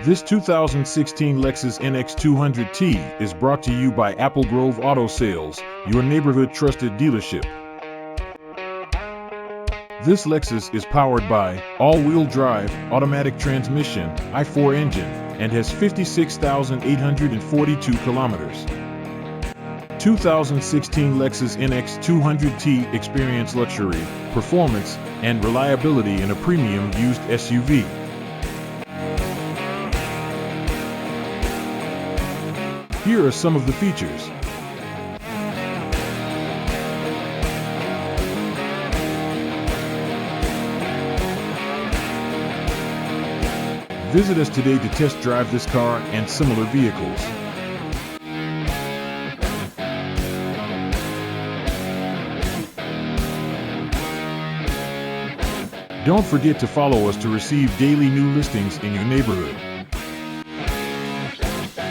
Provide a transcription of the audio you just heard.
This 2016 Lexus NX 200T is brought to you by Apple Grove Auto Sales, your neighborhood trusted dealership. This Lexus is powered by all-wheel drive, automatic transmission, i4 engine, and has 56,842 kilometers. 2016 Lexus NX 200T experience luxury, performance, and reliability in a premium used SUV. Here are some of the features. Visit us today to test drive this car and similar vehicles. Don't forget to follow us to receive daily new listings in your neighborhood.